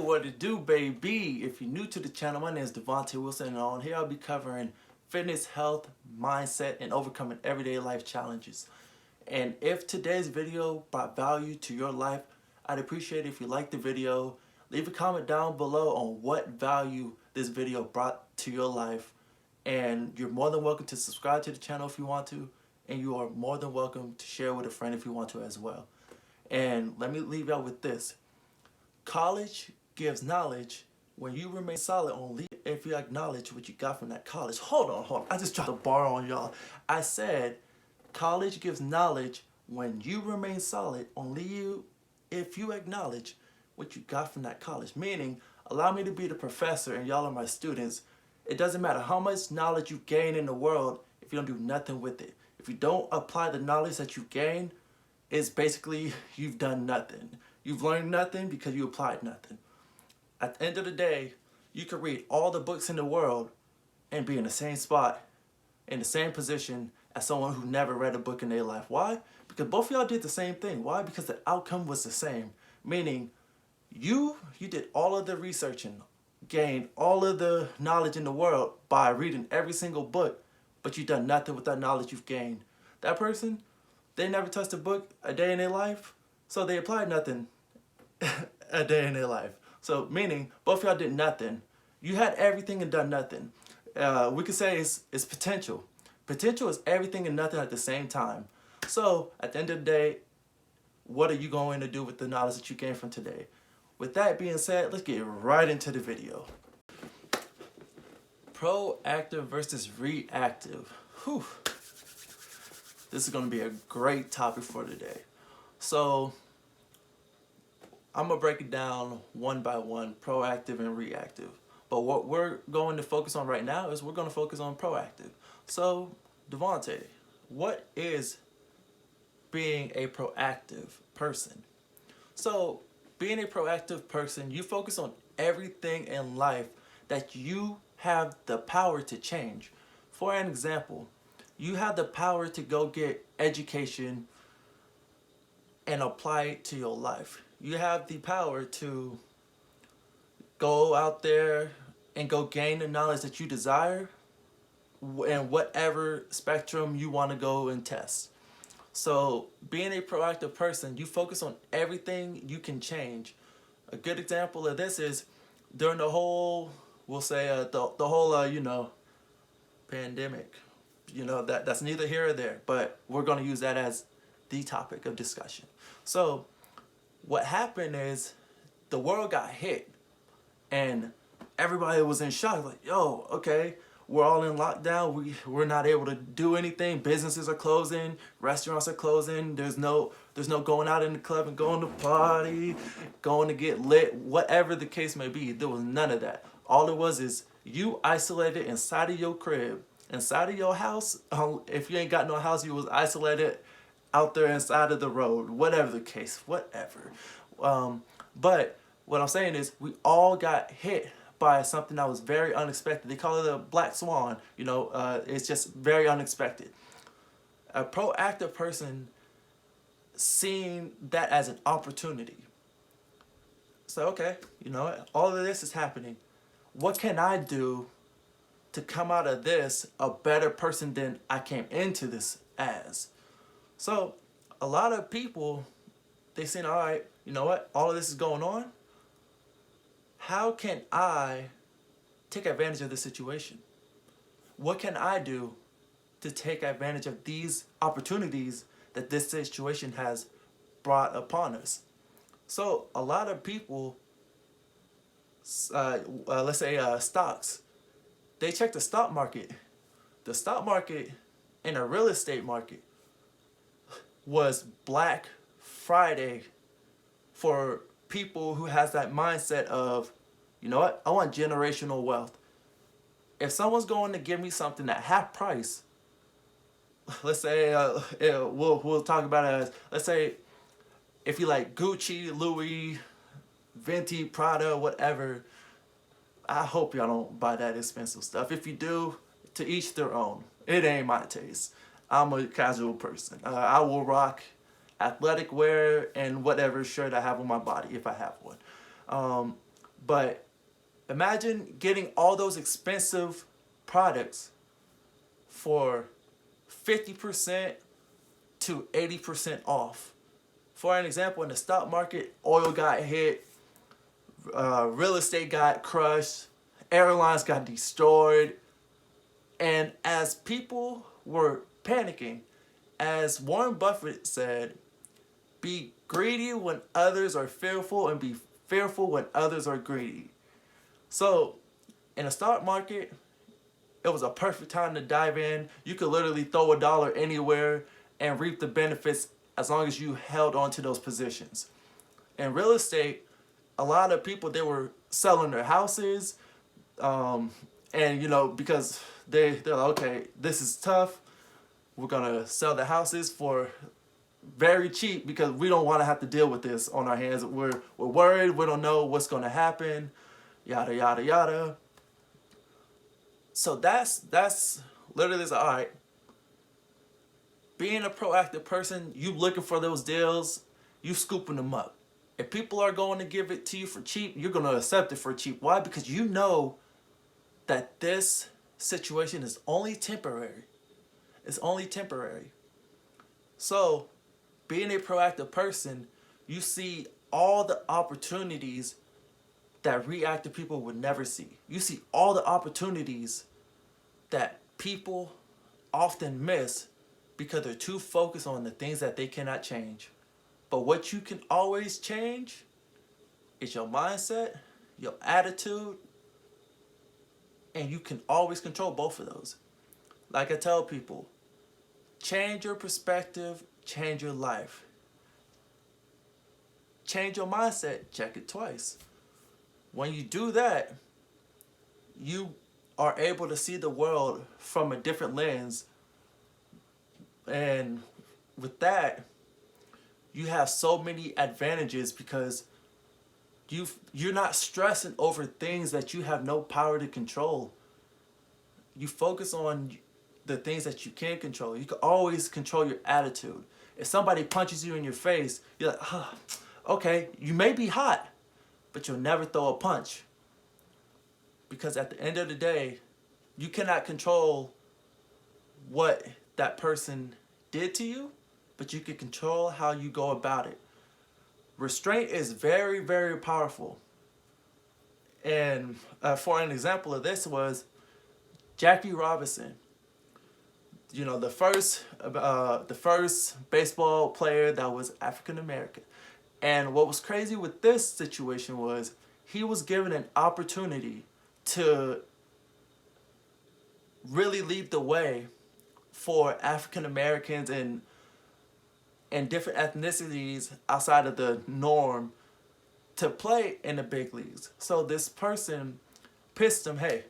what it do, baby? If you're new to the channel, my name is Devontae Wilson, and on here I'll be covering fitness, health, mindset, and overcoming everyday life challenges. And if today's video brought value to your life, I'd appreciate it if you like the video. Leave a comment down below on what value this video brought to your life. And you're more than welcome to subscribe to the channel if you want to. And you are more than welcome to share with a friend if you want to as well. And let me leave y'all with this. College gives knowledge when you remain solid only if you acknowledge what you got from that college. Hold on. I just dropped a bar on y'all. I said college gives knowledge when you remain solid only if you acknowledge what you got from that college. Meaning, allow me to be the professor and y'all are my students. It doesn't matter how much knowledge you gain in the world if you don't do nothing with it. If you don't apply the knowledge that you gain, it's basically you've done nothing. You've learned nothing because you applied nothing. At the end of the day, you could read all the books in the world and be in the same spot, in the same position as someone who never read a book in their life. Why? Because both of y'all did the same thing. Why? Because the outcome was the same. Meaning, you did all of the researching, gained all of the knowledge in the world by reading every single book, but you've done nothing with that knowledge you've gained. That person, they never touched a book a day in their life, so they applied nothing a day in their life. So meaning, both of y'all did nothing. You had everything and done nothing. We could say it's potential. Potential is everything and nothing at the same time. So at the end of the day, what are you going to do with the knowledge that you gained from today? With that being said, let's get right into the video. Proactive versus reactive. Whew. This is going to be a great topic for today. So I'm going to break it down one by one, proactive and reactive. But what we're going to focus on right now is we're going to focus on proactive. So, Devontae, what is being a proactive person? So, being a proactive person, you focus on everything in life that you have the power to change. For an example, you have the power to go get education and apply it to your life. You have the power to go out there and go gain the knowledge that you desire in whatever spectrum you want to go and test. So being a proactive person, you focus on everything you can change. A good example of this is during the whole, we'll say the whole pandemic. That's neither here or there, but we're going to use that as the topic of discussion. So what happened is the world got hit and everybody was in shock. Like, yo, okay, we're all in lockdown. We're not able to do anything. Businesses are closing. Restaurants are closing. There's no going out in the club and going to party, going to get lit, whatever the case may be. There was none of that. All it was is you isolated inside of your crib, inside of your house. If you ain't got no house, you was isolated out there inside of the road, whatever the case, whatever. But what I'm saying is we all got hit by something that was very unexpected. They call it a black swan. It's just very unexpected. A proactive person seeing that as an opportunity. So, okay, all of this is happening. What can I do to come out of this a better person than I came into this as? So a lot of people, they saying, all right, you know what? All of this is going on. How can I take advantage of the situation? What can I do to take advantage of these opportunities that this situation has brought upon us? So a lot of people, let's say stocks, they check the stock market. The stock market and the real estate market was Black Friday for people who has that mindset of, you know what, I want generational wealth. If someone's going to give me something at half price, let's say we'll talk about it as, let's say if you like Gucci, Louis, Venti, Prada, whatever, I hope y'all don't buy that expensive stuff. If you do, to each their own. It ain't my taste. I'm a casual person. I will rock athletic wear and whatever shirt I have on my body if I have one. But imagine getting all those expensive products for 50% to 80% off. For an example, in the stock market, oil got hit, real estate got crushed, airlines got destroyed, and as people were panicking, as Warren Buffett said, be greedy when others are fearful and be fearful when others are greedy. So, in the stock market, it was a perfect time to dive in. You could literally throw a dollar anywhere and reap the benefits as long as you held on to those positions. In real estate, a lot of people, they were selling their houses, and because they're like, okay, this is tough. We're gonna sell the houses for very cheap because we don't want to have to deal with this on our hands. We're worried. We don't know what's gonna happen. Yada yada yada. So that's literally all right. Being a proactive person, you looking for those deals, you scooping them up. If people are going to give it to you for cheap, you're going to accept it for cheap. Why? Because you know that this situation is only temporary. It's only temporary. So, being a proactive person, you see all the opportunities that reactive people would never see. You see all the opportunities that people often miss because they're too focused on the things that they cannot change. But what you can always change is your mindset, your attitude, and you can always control both of those. Like I tell people, change your perspective, change your life. Change your mindset, check it twice. When you do that, you are able to see the world from a different lens. And with that, you have so many advantages because you're not stressing over things that you have no power to control. You focus on the things that you can control. You can always control your attitude. If somebody punches you in your face, you're like, okay, you may be hot, but you'll never throw a punch. Because at the end of the day, you cannot control what that person did to you, but you can control how you go about it. Restraint is very, very powerful. And for an example of this was Jackie Robinson. The first baseball player that was African American. And what was crazy with this situation was he was given an opportunity to really lead the way for African Americans and different ethnicities outside of the norm to play in the big leagues. So this person pissed him, hey,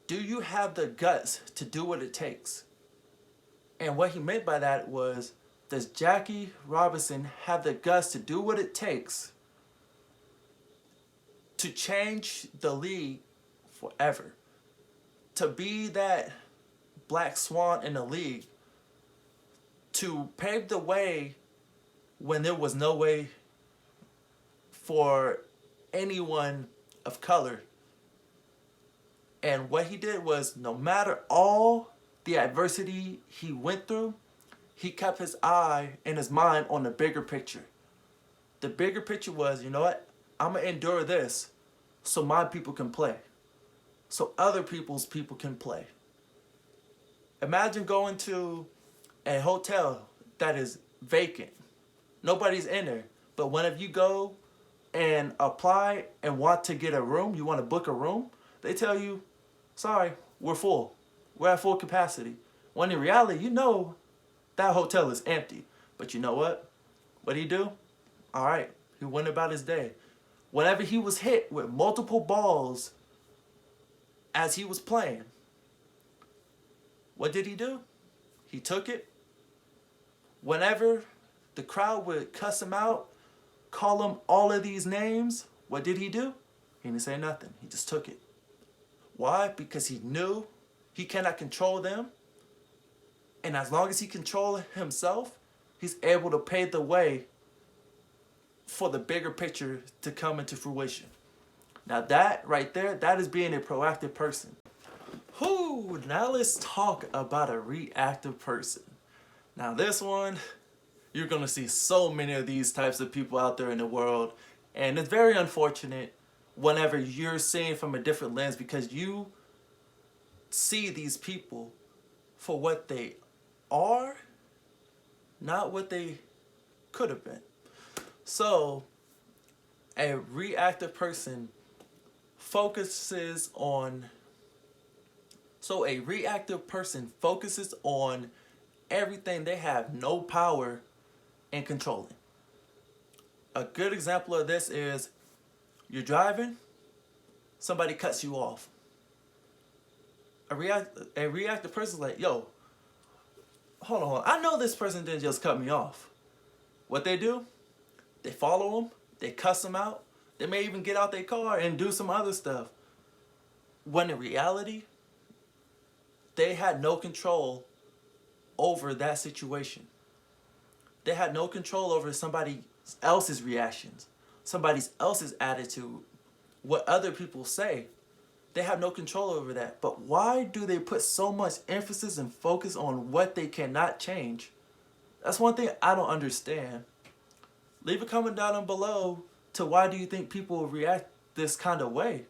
do you have the guts to do what it takes? And what he meant by that was, does Jackie Robinson have the guts to do what it takes to change the league forever? To be that black swan in the league, to pave the way when there was no way for anyone of color. And what he did was, no matter all the adversity he went through, he kept his eye and his mind on the bigger picture. The bigger picture was, you know what? I'm going to endure this so my people can play. So other people's people can play. Imagine going to a hotel that is vacant. Nobody's in there. But whenever you go and apply and want to get a room, you want to book a room, they tell you, sorry, we're full. We're at full capacity. When in reality, that hotel is empty. But you know what? What did he do? All right, he went about his day. Whenever he was hit with multiple balls as he was playing, what did he do? He took it. Whenever the crowd would cuss him out, call him all of these names, what did he do? He didn't say nothing. He just took it. Why? Because he knew he cannot control them. And as long as he controls himself, he's able to pave the way for the bigger picture to come into fruition. Now that right there, that is being a proactive person. Whoo, now let's talk about a reactive person. Now this one, you're going to see so many of these types of people out there in the world, and it's very unfortunate whenever you're seeing from a different lens, because you see these people for what they are, not what they could have been. So a reactive person focuses on everything they have no power in controlling. A good example of this is you're driving, somebody cuts you off. A reactive person is like, yo, hold on, I know this person didn't just cut me off. What they do? They follow them, they cuss them out, they may even get out their car and do some other stuff. When in reality, they had no control over that situation. They had no control over somebody else's reactions, somebody else's attitude, what other people say. They have no control over that. But why do they put so much emphasis and focus on what they cannot change? That's one thing I don't understand. Leave a comment down below to why do you think people react this kind of way.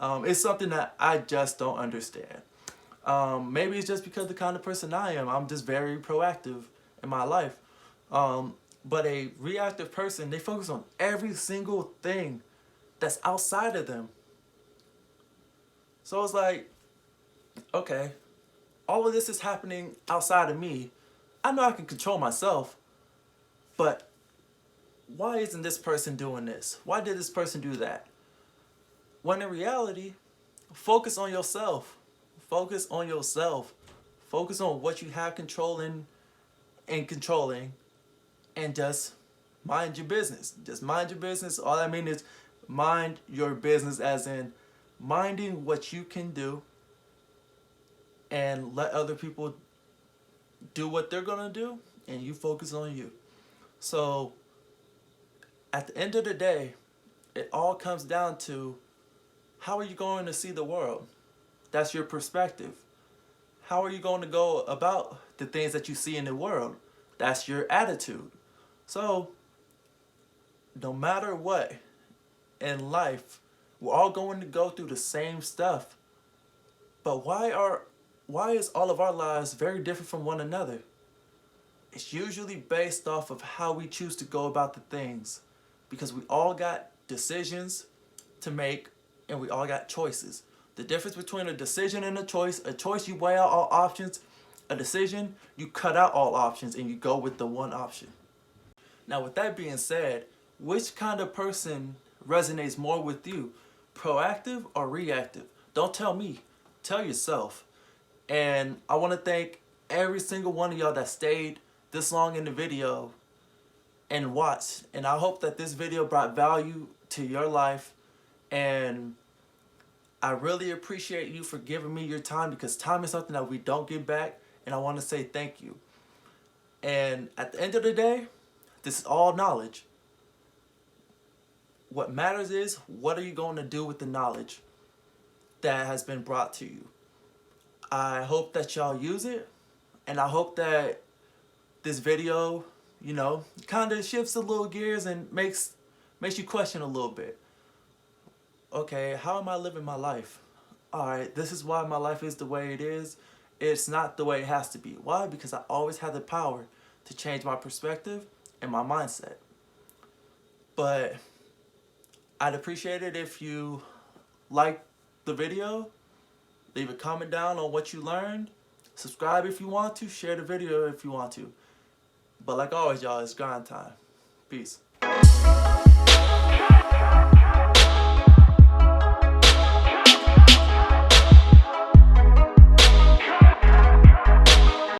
It's something that I just don't understand. Maybe it's just because the kind of person I am. I'm just very proactive in my life. But a reactive person, they focus on every single thing that's outside of them. So it's like, okay, all of this is happening outside of me. I know I can control myself, but why isn't this person doing this? Why did this person do that? When in reality, focus on yourself. Focus on yourself. Focus on what you have control in and controlling, and just mind your business. Just mind your business. All I mean is mind your business, as in minding what you can do, and let other people do what they're gonna do, and you focus on you. So at the end of the day, it all comes down to, how are you going to see the world? That's your perspective. How are you going to go about the things that you see in the world? That's your attitude. So no matter what in life, we're all going to go through the same stuff. But why is all of our lives very different from one another? It's usually based off of how we choose to go about the things. Because we all got decisions to make, and we all got choices. The difference between a decision and a choice you weigh out all options. A decision, you cut out all options and you go with the one option. Now with that being said, which kind of person resonates more with you? Proactive or reactive? Don't tell me, tell yourself. And I want to thank every single one of y'all that stayed this long in the video and watched. And I hope that this video brought value to your life. And I really appreciate you for giving me your time, because time is something that we don't get back. And I want to say thank you. And at the end of the day, this is all knowledge. What matters is, what are you going to do with the knowledge that has been brought to you? I hope that y'all use it. And I hope that this video, you know, kind of shifts a little gears and makes you question a little bit. Okay, how am I living my life? Alright, this is why my life is the way it is. It's not the way it has to be. Why? Because I always have the power to change my perspective and my mindset. But I'd appreciate it if you like the video, leave a comment down on what you learned, subscribe if you want to, share the video if you want to. But like always, y'all, it's grind time. Peace.